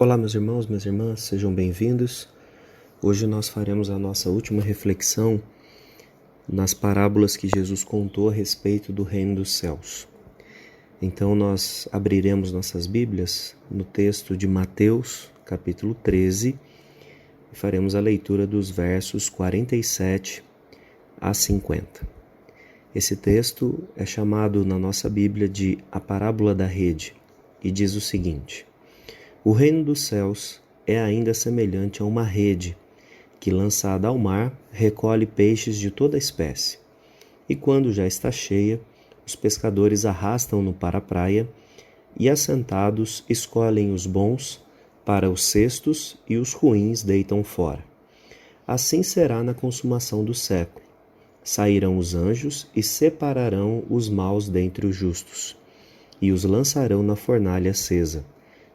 Olá, meus irmãos, minhas irmãs, sejam bem-vindos. Hoje nós faremos a nossa última reflexão nas parábolas que Jesus contou a respeito do reino dos céus. Então nós abriremos nossas Bíblias no texto de Mateus, capítulo 13, e faremos a leitura dos versos 47 a 50. Esse texto é chamado na nossa Bíblia de a parábola da rede e diz o seguinte: O reino dos céus é ainda semelhante a uma rede que, lançada ao mar, recolhe peixes de toda espécie. E quando já está cheia, os pescadores arrastam-no para a praia e, assentados, escolhem os bons para os cestos e os ruins deitam fora. Assim será na consumação do século. Sairão os anjos e separarão os maus dentre os justos, e os lançarão na fornalha acesa.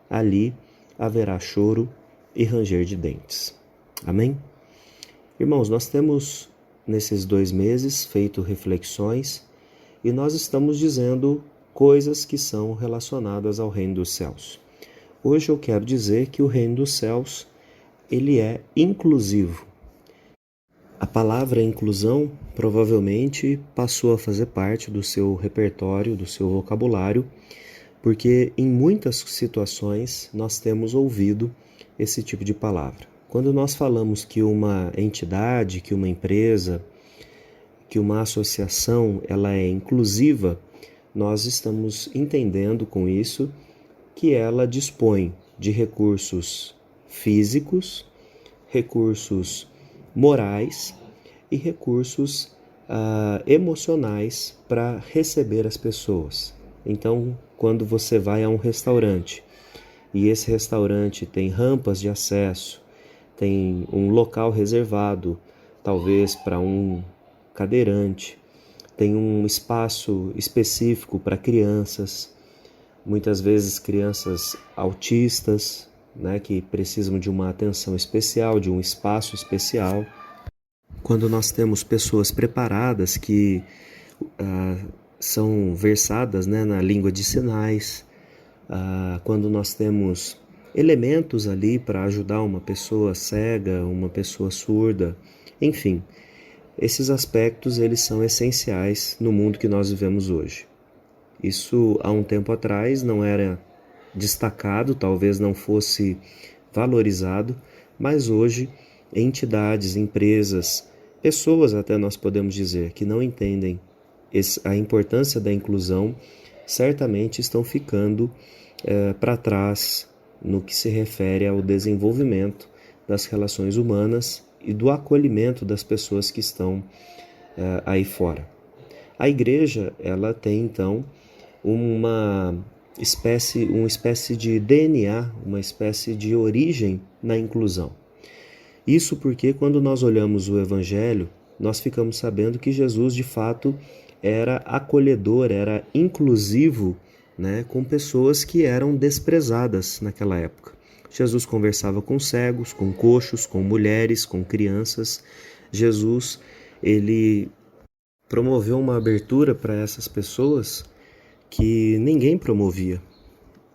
Ali haverá choro e ranger de dentes. Amém? Irmãos, nós temos nesses 2 meses feito reflexões e nós estamos dizendo coisas que são relacionadas ao reino dos céus. Hoje eu quero dizer que o reino dos céus, ele é inclusivo. A palavra inclusão provavelmente passou a fazer parte do seu repertório, do seu vocabulário, porque em muitas situações nós temos ouvido esse tipo de palavra. Quando nós falamos que uma entidade, que uma empresa, que uma associação, ela é inclusiva, nós estamos entendendo com isso que ela dispõe de recursos físicos, recursos morais e recursos emocionais para receber as pessoas. Então, quando você vai a um restaurante e esse restaurante tem rampas de acesso, tem um local reservado, talvez para um cadeirante, tem um espaço específico para crianças, muitas vezes crianças autistas, que precisam de uma atenção especial, de um espaço especial. Quando nós temos pessoas preparadas que são versadas na língua de sinais, quando nós temos elementos ali para ajudar uma pessoa cega, uma pessoa surda, enfim, esses aspectos eles são essenciais no mundo que nós vivemos hoje. Isso há um tempo atrás não era destacado, talvez não fosse valorizado, mas hoje entidades, empresas, pessoas até nós podemos dizer que não entendem a importância da inclusão, certamente estão ficando para trás no que se refere ao desenvolvimento das relações humanas e do acolhimento das pessoas que estão aí fora. A igreja, ela tem então uma espécie de DNA, uma espécie de origem na inclusão. Isso porque quando nós olhamos o Evangelho, nós ficamos sabendo que Jesus de fato era acolhedor, era inclusivo, com pessoas que eram desprezadas naquela época. Jesus conversava com cegos, com coxos, com mulheres, com crianças. Jesus, ele promoveu uma abertura para essas pessoas que ninguém promovia.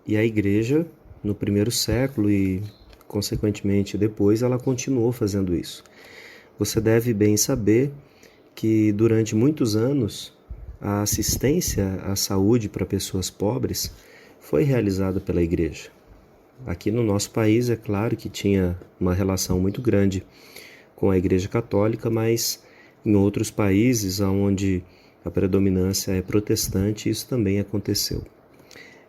E a igreja, no primeiro século e, consequentemente, depois, ela continuou fazendo isso. Você deve bem saber que, durante muitos anos, a assistência à saúde para pessoas pobres foi realizada pela igreja. Aqui no nosso país, é claro que tinha uma relação muito grande com a igreja católica, mas em outros países onde a predominância é protestante, isso também aconteceu.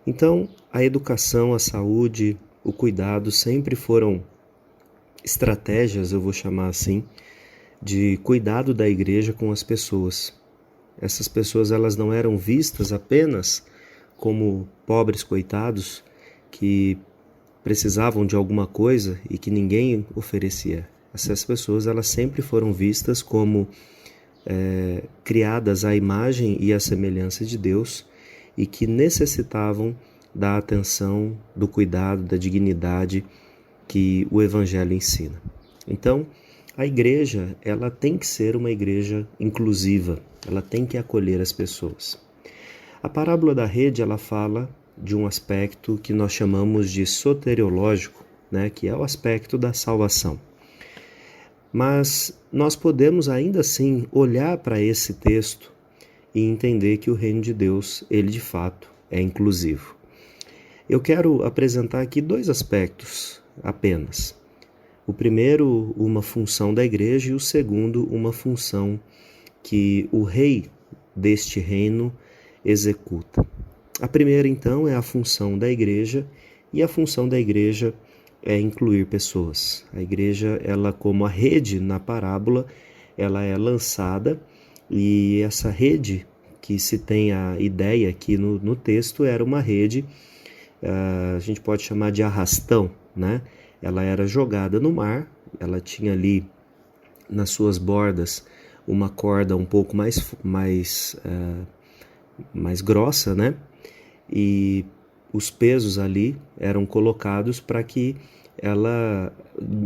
Então, a educação, a saúde, o cuidado sempre foram estratégias, eu vou chamar assim, de cuidado da igreja com as pessoas. Essas pessoas elas não eram vistas apenas como pobres coitados que precisavam de alguma coisa e que ninguém oferecia. Essas pessoas elas sempre foram vistas como criadas à imagem e à semelhança de Deus e que necessitavam da atenção, do cuidado, da dignidade que o Evangelho ensina. Então, a igreja ela tem que ser uma igreja inclusiva, ela tem que acolher as pessoas. A parábola da rede ela fala de um aspecto que nós chamamos de soteriológico, né, que é o aspecto da salvação. Mas nós podemos ainda assim olhar para esse texto e entender que o reino de Deus, ele de fato é inclusivo. Eu quero apresentar aqui dois aspectos apenas. O primeiro, uma função da igreja, e o segundo, uma função que o rei deste reino executa. A primeira, então, é a função da igreja, e a função da igreja é incluir pessoas. A igreja, ela como a rede na parábola, ela é lançada, e essa rede, que se tem a ideia aqui no texto, era uma rede, a gente pode chamar de arrastão, né? Ela era jogada no mar, ela tinha ali nas suas bordas uma corda um pouco mais grossa, né? E os pesos ali eram colocados para que ela,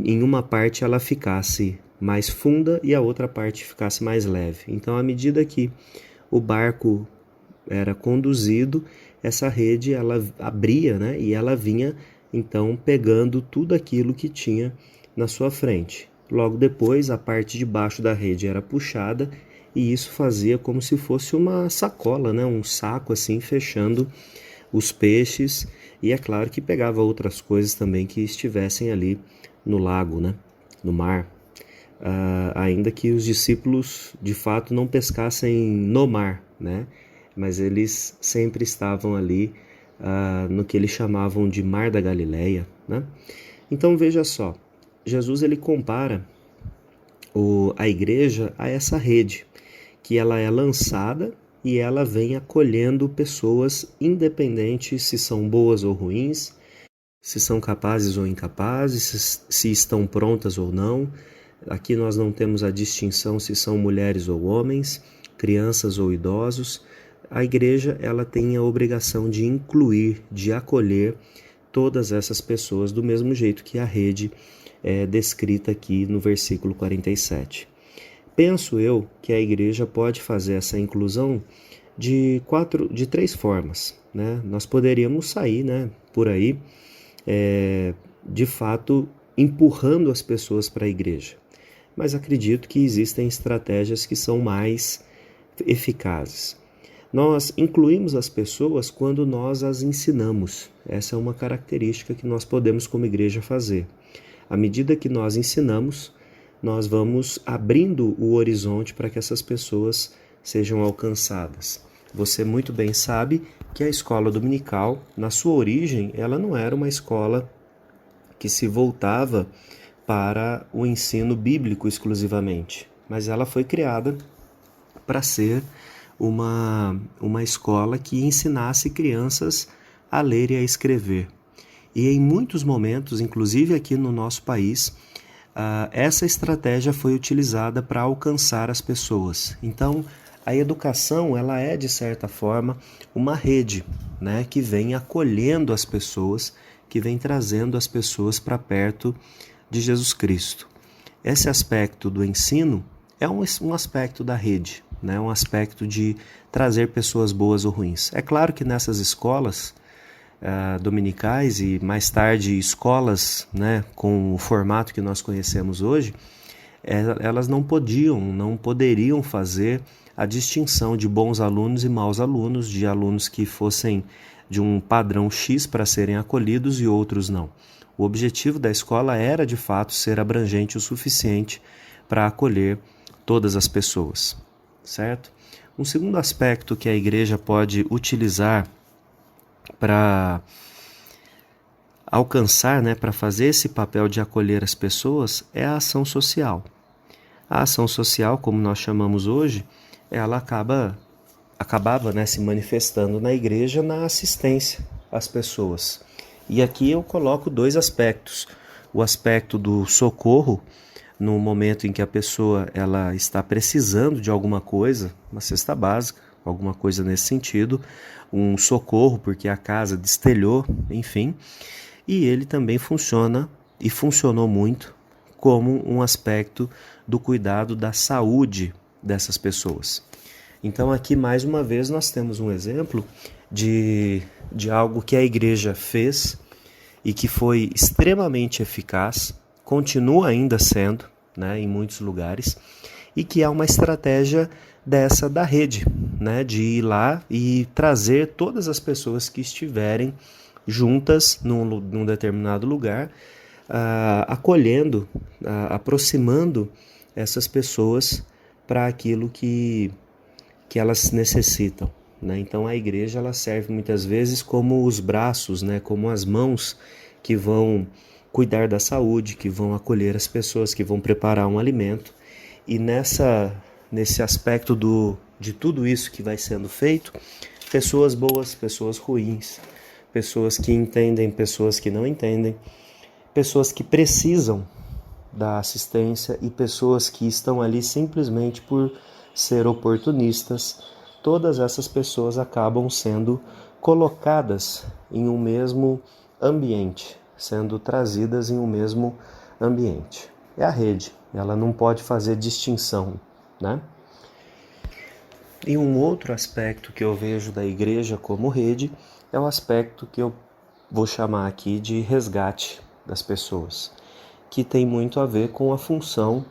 em uma parte, ela ficasse mais funda e a outra parte ficasse mais leve. Então, à medida que o barco era conduzido, essa rede ela abria, né? E ela vinha então pegando tudo aquilo que tinha na sua frente. Logo depois, a parte de baixo da rede era puxada e isso fazia como se fosse uma sacola, né? Um saco assim, fechando os peixes, e é claro que pegava outras coisas também que estivessem ali no lago, né? No mar. Ainda que os discípulos de fato não pescassem no mar, né? Mas eles sempre estavam ali no que eles chamavam de Mar da Galileia, né? Então veja só, Jesus ele compara a igreja a essa rede, que ela é lançada e ela vem acolhendo pessoas, independente se são boas ou ruins, se são capazes ou incapazes, se estão prontas ou não. Aqui nós não temos a distinção se são mulheres ou homens, crianças ou idosos. A igreja ela tem a obrigação de incluir, de acolher todas essas pessoas do mesmo jeito que a rede é descrita aqui no versículo 47. Penso eu que a igreja pode fazer essa inclusão de três formas, né? Nós poderíamos sair, né, por aí, de fato, empurrando as pessoas para a igreja. Mas acredito que existem estratégias que são mais eficazes. Nós incluímos as pessoas quando nós as ensinamos. Essa é uma característica que nós podemos, como igreja, fazer. À medida que nós ensinamos, nós vamos abrindo o horizonte para que essas pessoas sejam alcançadas. Você muito bem sabe que a escola dominical, na sua origem, ela não era uma escola que se voltava para o ensino bíblico exclusivamente, mas ela foi criada para ser uma escola que ensinasse crianças a ler e a escrever. E em muitos momentos, inclusive aqui no nosso país, essa estratégia foi utilizada para alcançar as pessoas. Então, a educação ela é, de certa forma, uma rede, né, que vem acolhendo as pessoas, que vem trazendo as pessoas para perto de Jesus Cristo. Esse aspecto do ensino é um aspecto da rede, né, um aspecto de trazer pessoas boas ou ruins. É claro que nessas escolas dominicais e mais tarde escolas, né, com o formato que nós conhecemos hoje, elas não poderiam fazer a distinção de bons alunos e maus alunos, de alunos que fossem de um padrão X para serem acolhidos e outros não. O objetivo da escola era, de fato, ser abrangente o suficiente para acolher todas as pessoas, certo? Um segundo aspecto que a igreja pode utilizar para alcançar, né, para fazer esse papel de acolher as pessoas é a ação social. A ação social, como nós chamamos hoje, ela acabava, né, se manifestando na igreja na assistência às pessoas. E aqui eu coloco dois aspectos. O aspecto do socorro, no momento em que a pessoa ela está precisando de alguma coisa, uma cesta básica, alguma coisa nesse sentido, um socorro porque a casa destelhou, enfim. E ele também funciona, e funcionou muito, como um aspecto do cuidado da saúde dessas pessoas. Então aqui mais uma vez nós temos um exemplo de algo que a igreja fez e que foi extremamente eficaz, continua ainda sendo, né, em muitos lugares, e que é uma estratégia dessa da rede, né, de ir lá e trazer todas as pessoas que estiverem juntas num determinado lugar, acolhendo, aproximando essas pessoas para aquilo que elas necessitam, né? Então a igreja ela serve muitas vezes como os braços, né, como as mãos que vão cuidar da saúde, que vão acolher as pessoas, que vão preparar um alimento. E nesse aspecto de tudo isso que vai sendo feito, pessoas boas, pessoas ruins, pessoas que entendem, pessoas que não entendem, pessoas que precisam da assistência e pessoas que estão ali simplesmente por ser oportunistas, todas essas pessoas acabam sendo colocadas em um mesmo ambiente, sendo trazidas em um mesmo ambiente. É a rede, ela não pode fazer distinção, né? E um outro aspecto que eu vejo da igreja como rede é o aspecto que eu vou chamar aqui de resgate das pessoas, que tem muito a ver com a função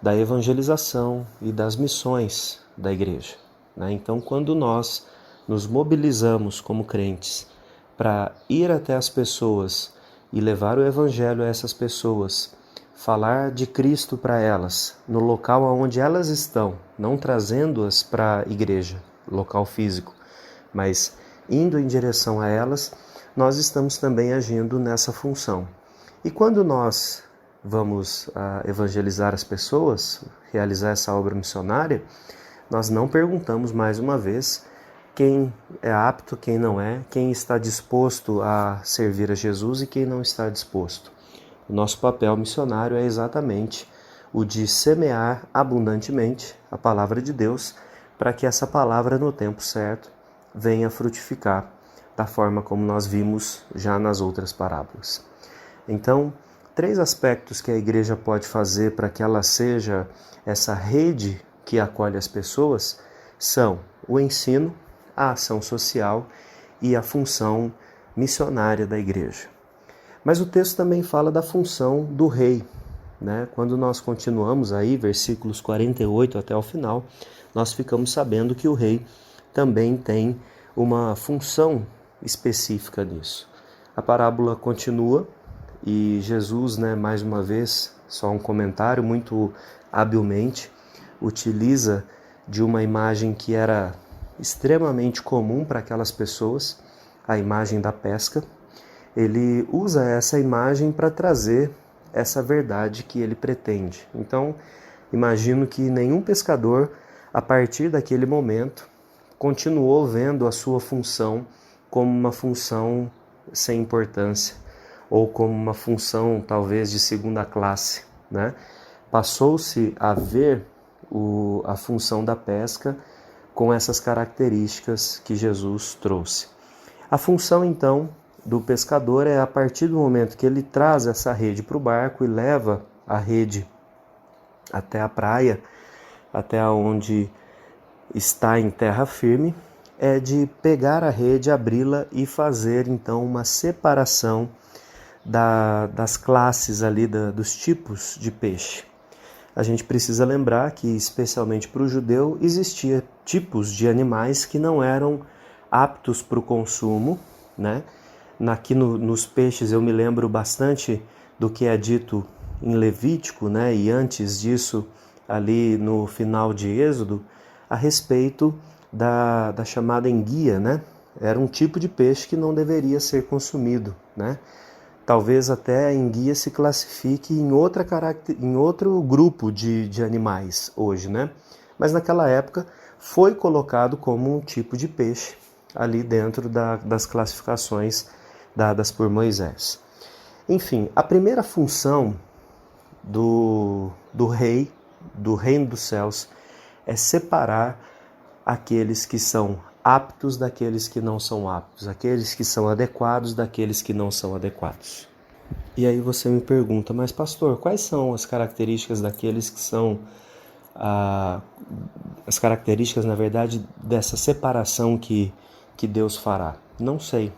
da evangelização e das missões da igreja, né? Então, quando nós nos mobilizamos como crentes para ir até as pessoas e levar o evangelho a essas pessoas, falar de Cristo para elas, no local onde elas estão, não trazendo-as para a igreja, local físico, mas indo em direção a elas, nós estamos também agindo nessa função. E quando nós vamos evangelizar as pessoas, realizar essa obra missionária, nós não perguntamos mais uma vez quem é apto, quem não é, quem está disposto a servir a Jesus e quem não está disposto. O nosso papel missionário é exatamente o de semear abundantemente a palavra de Deus, para que essa palavra no tempo certo venha frutificar da forma como nós vimos já nas outras parábolas. Então, 3 aspectos que a igreja pode fazer para que ela seja essa rede que acolhe as pessoas são o ensino, a ação social e a função missionária da igreja. Mas o texto também fala da função do rei, né? Quando nós continuamos aí, versículos 48 até o final, nós ficamos sabendo que o rei também tem uma função específica nisso. A parábola continua e Jesus, né, mais uma vez, só um comentário, muito habilmente, utiliza de uma imagem que era extremamente comum para aquelas pessoas, a imagem da pesca. Ele usa essa imagem para trazer essa verdade que ele pretende. Então, imagino que nenhum pescador, a partir daquele momento, continuou vendo a sua função como uma função sem importância, ou como uma função talvez de segunda classe, né? Passou-se a ver a função da pesca com essas características que Jesus trouxe. A função, então, do pescador é a partir do momento que ele traz essa rede para o barco e leva a rede até a praia, até onde está em terra firme, é de pegar a rede, abri-la e fazer então uma separação das classes ali, dos tipos de peixe. A gente precisa lembrar que, especialmente para o judeu, existia tipos de animais que não eram aptos para o consumo, né? Aqui nos peixes eu me lembro bastante do que é dito em Levítico, né? E antes disso, ali no final de Êxodo, a respeito da chamada enguia, né? Era um tipo de peixe que não deveria ser consumido, né? Talvez até a enguia se classifique em outro grupo de animais hoje, né? Mas naquela época foi colocado como um tipo de peixe ali dentro das classificações dadas por Moisés. Enfim, a primeira função do rei, do reino dos céus, é separar aqueles que são aptos daqueles que não são aptos, aqueles que são adequados daqueles que não são adequados. E aí você me pergunta, mas pastor, quais são as características daqueles que são as características, na verdade, dessa separação que Deus fará? Não sei.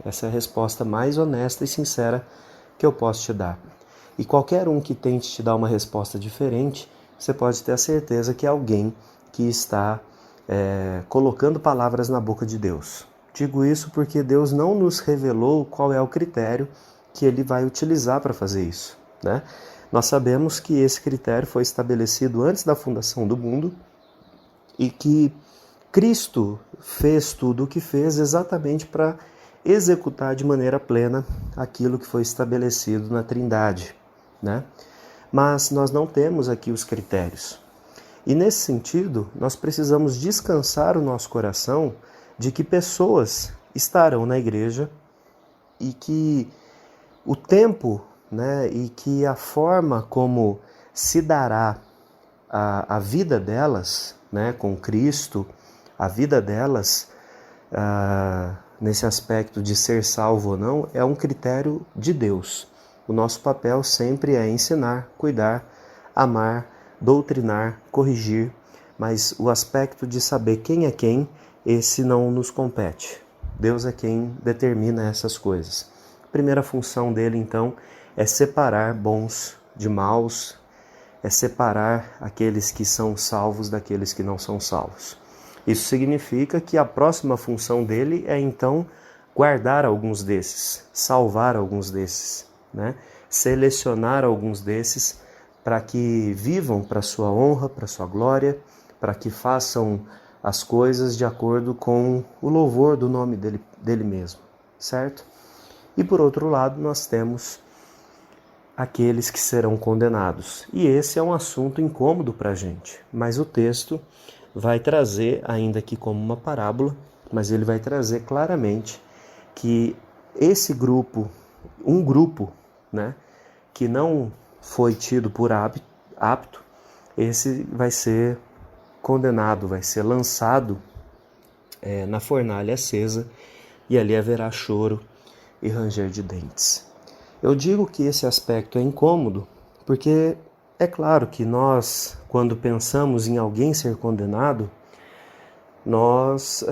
Essa é a resposta mais honesta e sincera que eu posso te dar. E qualquer um que tente te dar uma resposta diferente, você pode ter a certeza que é alguém que está colocando palavras na boca de Deus. Digo isso porque Deus não nos revelou qual é o critério que Ele vai utilizar para fazer isso, né? Nós sabemos que esse critério foi estabelecido antes da fundação do mundo e que Cristo fez tudo o que fez exatamente para executar de maneira plena aquilo que foi estabelecido na Trindade, né? Mas nós não temos aqui os critérios. E nesse sentido, nós precisamos descansar o nosso coração de que pessoas estarão na igreja e que o tempo, né, e que a forma como se dará a vida delas, né, com Cristo, a vida delas, nesse aspecto de ser salvo ou não, é um critério de Deus. O nosso papel sempre é ensinar, cuidar, amar, doutrinar, corrigir, mas o aspecto de saber quem é quem, esse não nos compete. Deus é quem determina essas coisas. A primeira função dele, então, é separar bons de maus, é separar aqueles que são salvos daqueles que não são salvos. Isso significa que a próxima função dele é, então, guardar alguns desses, salvar alguns desses, né? Selecionar alguns desses para que vivam para sua honra, para sua glória, para que façam as coisas de acordo com o louvor do nome dele mesmo, certo? E por outro lado, nós temos aqueles que serão condenados. E esse é um assunto incômodo para a gente, mas o texto vai trazer, ainda que como uma parábola, mas ele vai trazer claramente que esse grupo, um grupo, né, que não foi tido por apto, esse vai ser condenado, vai ser lançado na fornalha acesa, e ali haverá choro e ranger de dentes. Eu digo que esse aspecto é incômodo porque é claro que nós, quando pensamos em alguém ser condenado, nós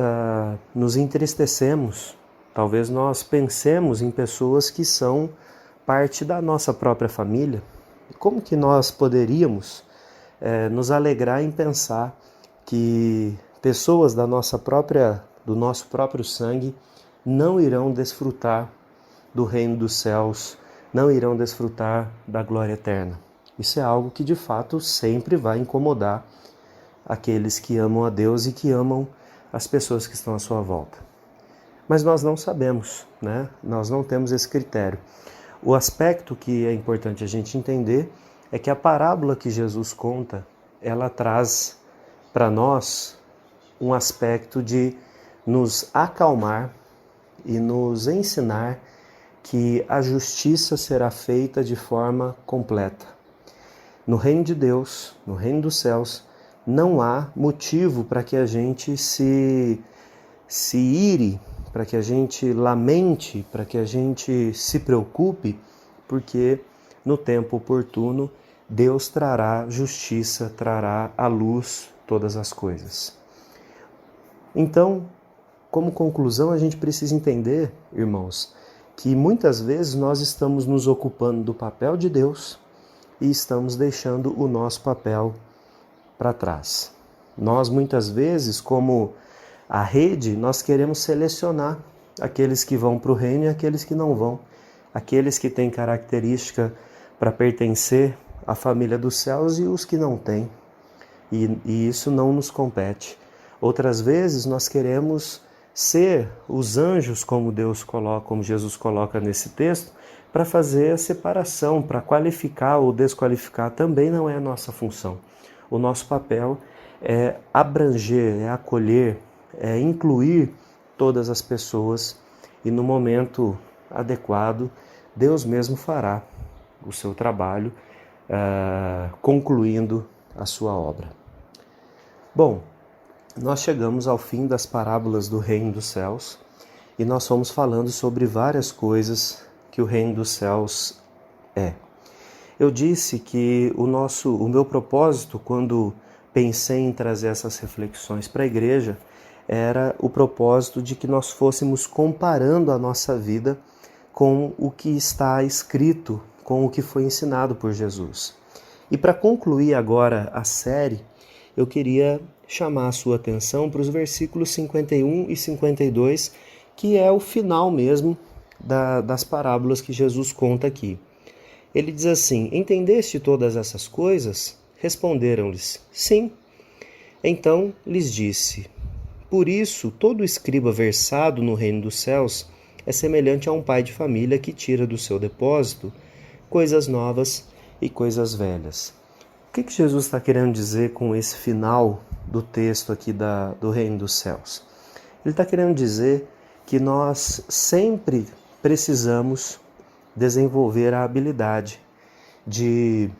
nos entristecemos. Talvez nós pensemos em pessoas que são parte da nossa própria família. Como que nós poderíamos nos alegrar em pensar que pessoas do nosso próprio sangue não irão desfrutar do reino dos céus, não irão desfrutar da glória eterna? Isso é algo que de fato sempre vai incomodar aqueles que amam a Deus e que amam as pessoas que estão à sua volta. Mas nós não sabemos, né? Nós não temos esse critério. O aspecto que é importante a gente entender é que a parábola que Jesus conta, ela traz para nós um aspecto de nos acalmar e nos ensinar que a justiça será feita de forma completa. No reino de Deus, no reino dos céus, não há motivo para que a gente se ire, para que a gente lamente, para que a gente se preocupe, porque no tempo oportuno Deus trará justiça, trará à luz todas as coisas. Então, como conclusão, a gente precisa entender, irmãos, que muitas vezes nós estamos nos ocupando do papel de Deus e estamos deixando o nosso papel para trás. Nós muitas vezes, como a rede, nós queremos selecionar aqueles que vão para o reino e aqueles que não vão, aqueles que têm característica para pertencer à família dos céus e os que não têm, e isso não nos compete. Outras vezes nós queremos ser os anjos, como Jesus coloca nesse texto, para fazer a separação, para qualificar ou desqualificar, também não é a nossa função. O nosso papel é abranger, é acolher, é incluir todas as pessoas, e no momento adequado, Deus mesmo fará o seu trabalho, concluindo a sua obra. Bom, nós chegamos ao fim das parábolas do reino dos céus e nós fomos falando sobre várias coisas que o reino dos céus é. Eu disse que o meu propósito, quando pensei em trazer essas reflexões para a igreja, era o propósito de que nós fôssemos comparando a nossa vida com o que está escrito, com o que foi ensinado por Jesus. E para concluir agora a série, eu queria chamar a sua atenção para os versículos 51 e 52, que é o final mesmo das parábolas que Jesus conta aqui. Ele diz assim: entendeste todas essas coisas? Responderam-lhes: sim. Então lhes disse: por isso todo escriba versado no reino dos céus é semelhante a um pai de família que tira do seu depósito coisas novas e coisas velhas. O que Jesus está querendo dizer com esse final do texto aqui do reino dos céus? Ele está querendo dizer que nós sempre precisamos desenvolver a habilidade de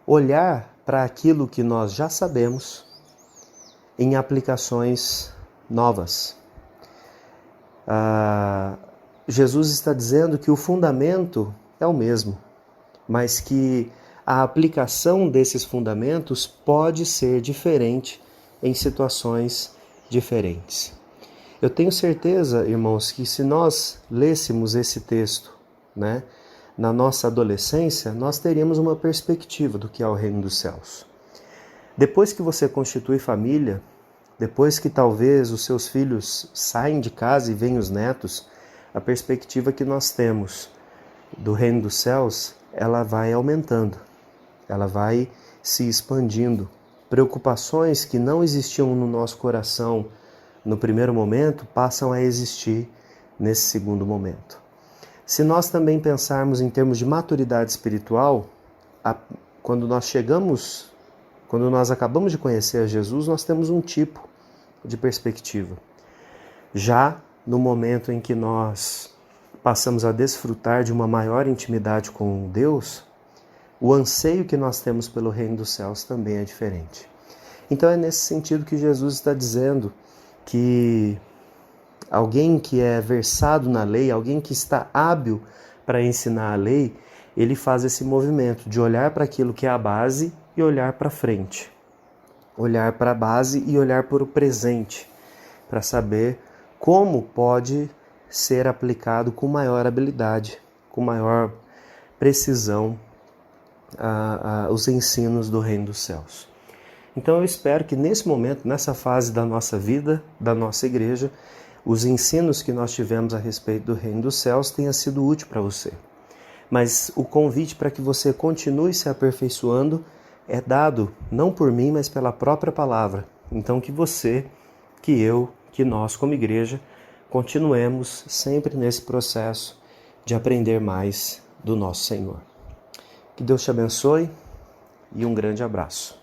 olhar para aquilo que nós já sabemos em aplicações novas. Jesus está dizendo que o fundamento é o mesmo, mas que a aplicação desses fundamentos pode ser diferente em situações diferentes. Eu tenho certeza, irmãos, que se nós lêssemos esse texto, na nossa adolescência, nós teríamos uma perspectiva do que é o reino dos céus. Depois que você constitui família, depois que talvez os seus filhos saem de casa e vêm os netos, a perspectiva que nós temos do reino dos céus, ela vai aumentando, ela vai se expandindo. Preocupações que não existiam no nosso coração no primeiro momento passam a existir nesse segundo momento. Se nós também pensarmos em termos de maturidade espiritual, quando nós acabamos de conhecer a Jesus, nós temos um tipo de perspectiva. Já no momento em que nós passamos a desfrutar de uma maior intimidade com Deus, o anseio que nós temos pelo reino dos céus também é diferente. Então é nesse sentido que Jesus está dizendo que alguém que é versado na lei, alguém que está hábil para ensinar a lei, ele faz esse movimento de olhar para aquilo que é a base e olhar para frente. Olhar para a base e olhar para o presente, para saber como pode ser aplicado com maior habilidade, com maior precisão os ensinos do reino dos céus. Então eu espero que nesse momento, nessa fase da nossa vida, da nossa igreja, os ensinos que nós tivemos a respeito do reino dos céus tenha sido útil para você. Mas o convite para que você continue se aperfeiçoando é dado não por mim, mas pela própria palavra. Então que você, que eu, que nós como igreja, continuemos sempre nesse processo de aprender mais do nosso Senhor. Que Deus te abençoe e um grande abraço.